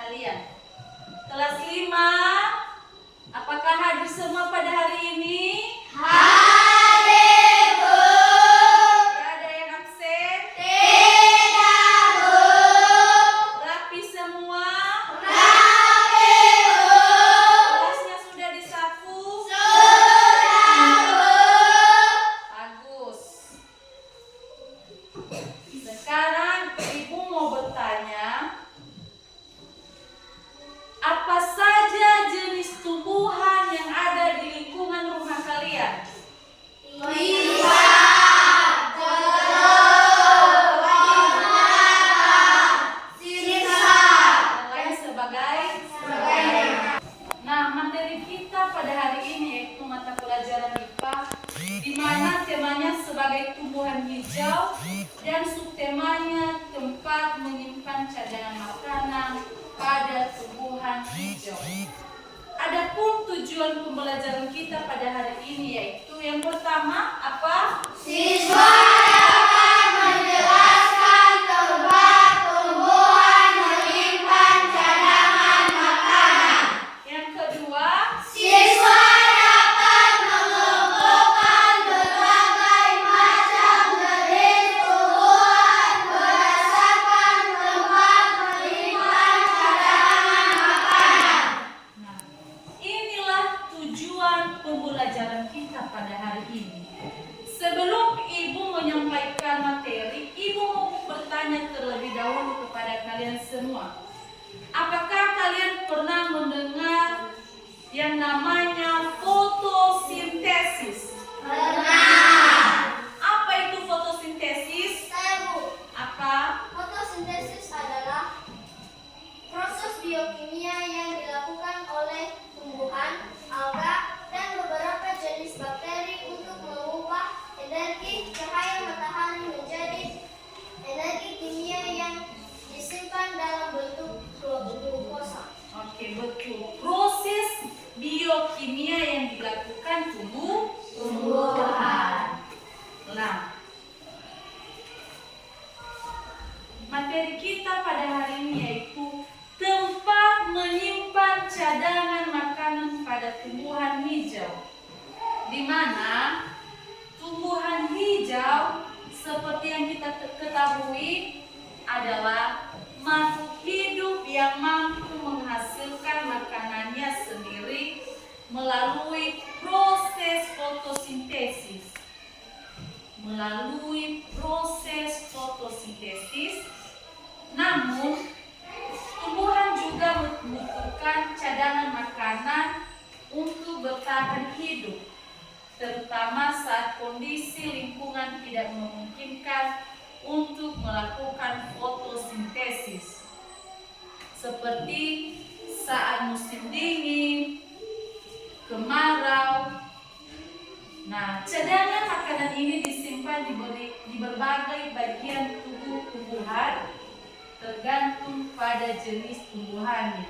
kalian. Kelas 5, apakah hadir semua pada hari ini? Hadir, Bu. Tidak ada yang absen? Tidak, Bu. Rapi semua? Rapi, Bu. Kelasnya sudah disapu? Sudah, Bu. Bagus. Sekarang Ibu mau bertanya, apa saja jenis tumbuhan yang ada di lingkungan rumah kalian? Pisang, jeruk, sisa. Yang lain sebagai? Nah, materi kita pada hari ini yaitu mata pelajaran IPA, di mana temanya sebagai tumbuhan hijau dan subtemanya tempat menyimpan cadangan makanan pada tumbuhan hijau. Adapun tujuan pembelajaran kita pada hari ini yaitu yang pertama apa? Siswa dapat menjelaskan tempat tumbuhan menyimpan cadangan makanan. Yang kedua, Siswa dapat mengelompokkan berbagai macam jenis tumbuhan berdasarkan tempat menyimpan cadangan makanan. nah, inilah tujuan pembelajaran kita pada hari ini. Sebelum Ibu menyampaikan materi, Ibu mau bertanya terlebih dahulu kepada kalian semua. Apakah kalian pernah mendengar yang namanya fotosintesis? Pernah. Apa itu fotosintesis? Saya, Bu. Apa? Fotosintesis adalah proses biokimia yang dilakukan oleh tumbuhan, alga, dan beberapa jenis bakteri untuk mengubah energi cahaya matahari menjadi energi kimia yang disimpan dalam bentuk glukosa. Oke, betul. Proses biokimia yang dilakukan tumbuhan. Nah, materi kita pada hari ini yaitu tempat menyimpan cadangan makanan pada tumbuhan hijau. Di mana tumbuhan hijau seperti yang kita ketahui adalah makhluk hidup yang mampu menghasilkan makanannya sendiri melalui proses fotosintesis. Namun, tumbuhan juga membutuhkan cadangan makanan untuk bertahan hidup, terutama saat kondisi lingkungan tidak memungkinkan untuk melakukan fotosintesis, seperti saat musim dingin, kemarau. Nah, cadangan makanan ini disimpan di berbagai bagian tubuh tumbuhan, tergantung pada jenis tumbuhannya.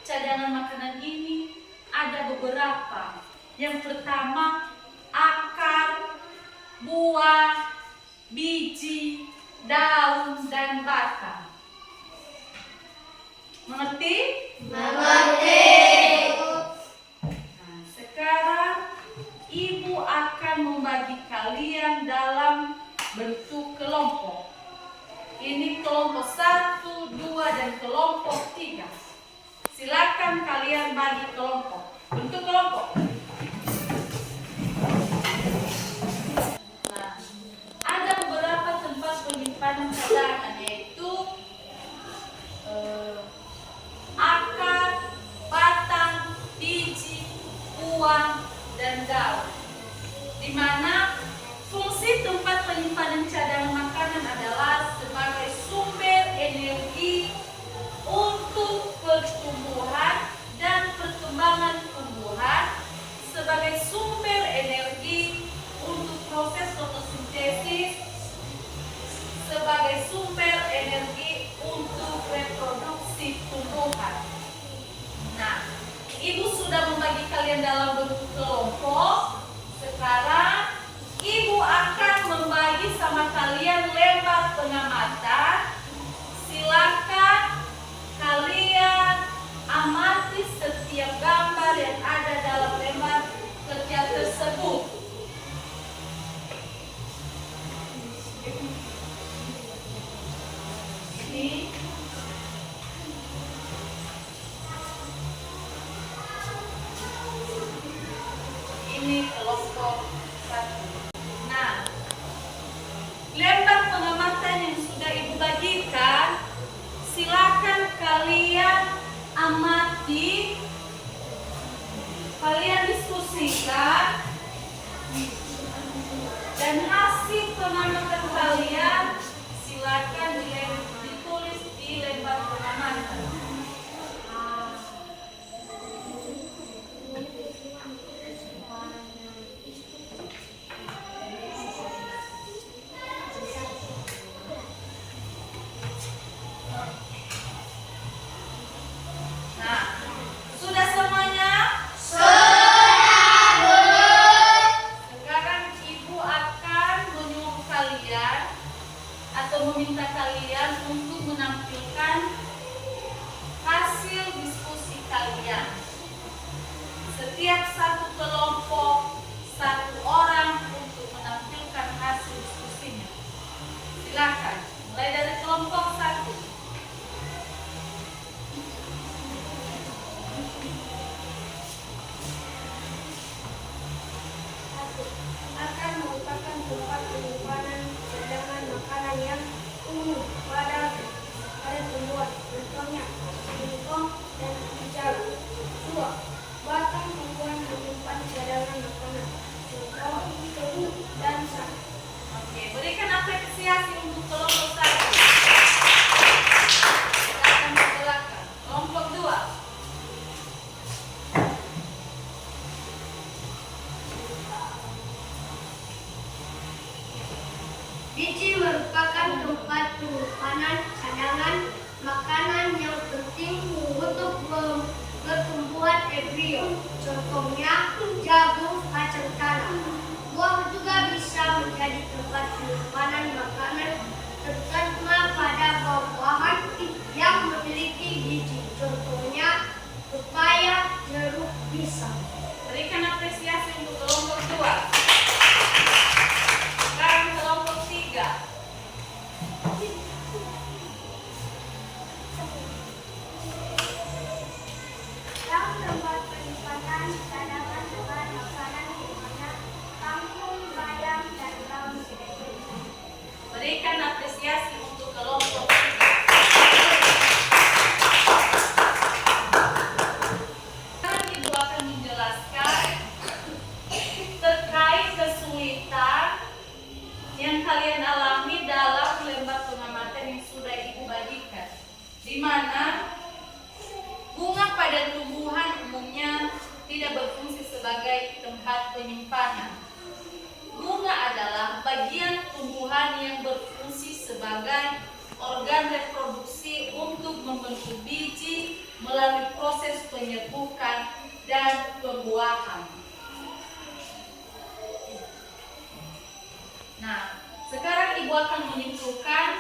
Cadangan makanan ini ada beberapa. Yang pertama, akar, buah, biji, daun, dan batang. Mengerti? Mengerti. Nah, sekarang Ibu akan membagi kalian dalam bentuk kelompok. Ini kelompok 1, 2, dan kelompok 3. Silakan kalian bagi kelompok. Bentuk kelompok. Nah, ada beberapa tempat penyimpanan cadangan yaitu akar, batang, biji, buah, dan daun. Di mana fungsi tempat penyimpanan cadangan makanan adalah sebagai sumber energi untuk pertumbuhan dan perkembangan tumbuhan, sebagai sumber energi untuk proses fotosintesis, sebagai sumber energi untuk reproduksi tumbuhan. Nah, Ibu sudah membagi kalian dalam bentuk kelompok. Sekarang Ibu akan membagi sama kalian lembar pengamatan. Silakan Dan hasil pengamatan kalian silakan ditulis di lembar pengamatan. Nah, sudah semuanya? Sekarang ibu akan menyuruh kalian atau meminta kalian untuk menampilkan hasil diskusi kalian. Setiap satu kelompok, satu orang untuk menampilkan hasil diskusinya. Silakan, mulai dari kelompok 1. Akan merupakan tempat penyimpanan cadangan makanan yang umum pada tumbuhan, contohnya singkong dan hijau. 2. Batang tumbuhan menyimpan cadangan makanan, contoh tebu dan sagu. Oke, berikan apresiasi untuk kelompok 1. Silakan ke belakang. Kelompok 2. Biji merupakan tempat penyimpanan cadangan makanan yang penting untuk pertumbuhan embrio. Contohnya jagung, kacang tanah. Buah juga bisa menjadi tempat penyimpanan makanan, terutama pada buah-buahan yang memiliki biji. Contohnya pepaya, jeruk, pisang. Berikan apresiasi untuk kelompok 2. Sekarang kelompok 3. Yang tempat penyimpanan cadangan bahan makanan di mana kangkung, bayam, dan daun seledri. Berikan apresiasi untuk kelompok 3. Sekarang ibu akan menjelaskan terkait kesulitan yang kalian alami dalam lembar pengamatan yang sudah ibu bagikan, di mana bunga pada tumbuhan umumnya tidak berfungsi sebagai tempat penyimpanan. Bunga adalah bagian tumbuhan yang berfungsi sebagai organ reproduksi untuk membentuk biji melalui proses penyerbukan dan pembuahan. Nah, sekarang ibu akan menyimpulkan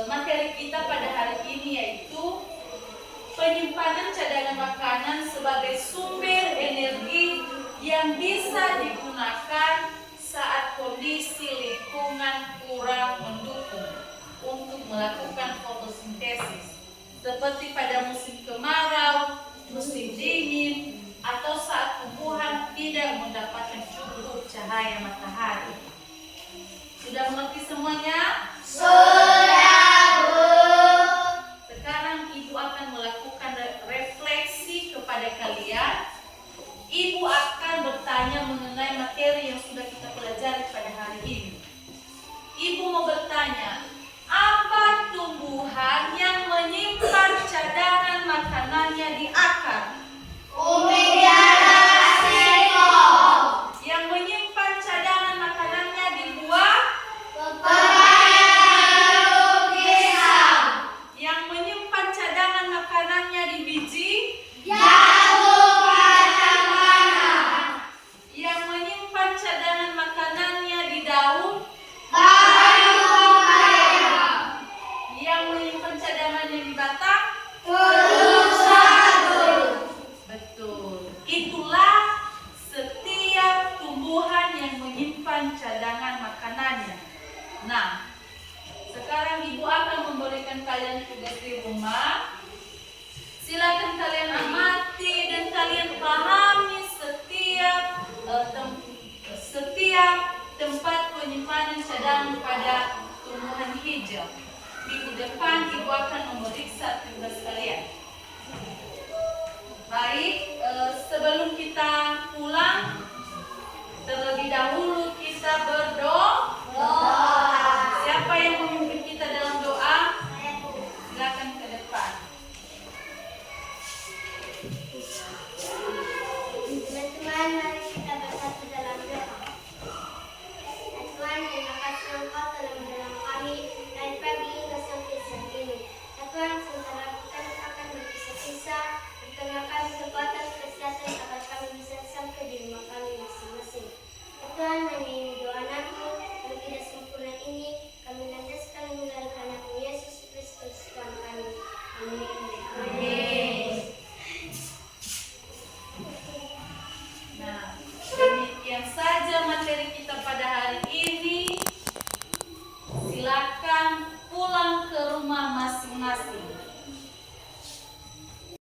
materi kita pada hari ini, yaitu penyimpanan cadangan makanan sebagai sumber energi yang bisa digunakan saat kondisi lingkungan kurang mendukung untuk melakukan fotosintesis, seperti pada musim kemarau, musim dingin, atau saat tumbuhan tidak mendapatkan cukup cahaya matahari. Sudah mengerti semuanya? Sudah, Bu. Sekarang ibu akan melakukan refleksi kepada kalian. Ibu akan bertanya mengenai materi yang sudah kita pelajari pada hari ini. Ibu mau bertanya, apa tumbuhan yang menyimpan cadangan makanannya di akar? Ubidiana singkong. Yang menyimpan cadangan makanannya di buah? Pepaya, jeruk, pisang. Yang menyimpan cadangan makanannya di biji? Jagung, kacang tanah. Yang menyimpan cadangan makanannya di daun? Kayu, pepaya. Yang menyimpan cadangannya di batang? Telur, sagu. Betul. Itulah setiap tumbuhan yang menyimpan cadangan makanannya. Nah, sekarang ibu akan memberikan kalian tugas di rumah. Silakan kalian amati dan kalian pahami setiap tempat penyimpanan cadangan pada tumbuhan hijau. Minggu depan ibu akan memeriksa tugas kalian. Baik, sebelum kita pulang, terlebih dahulu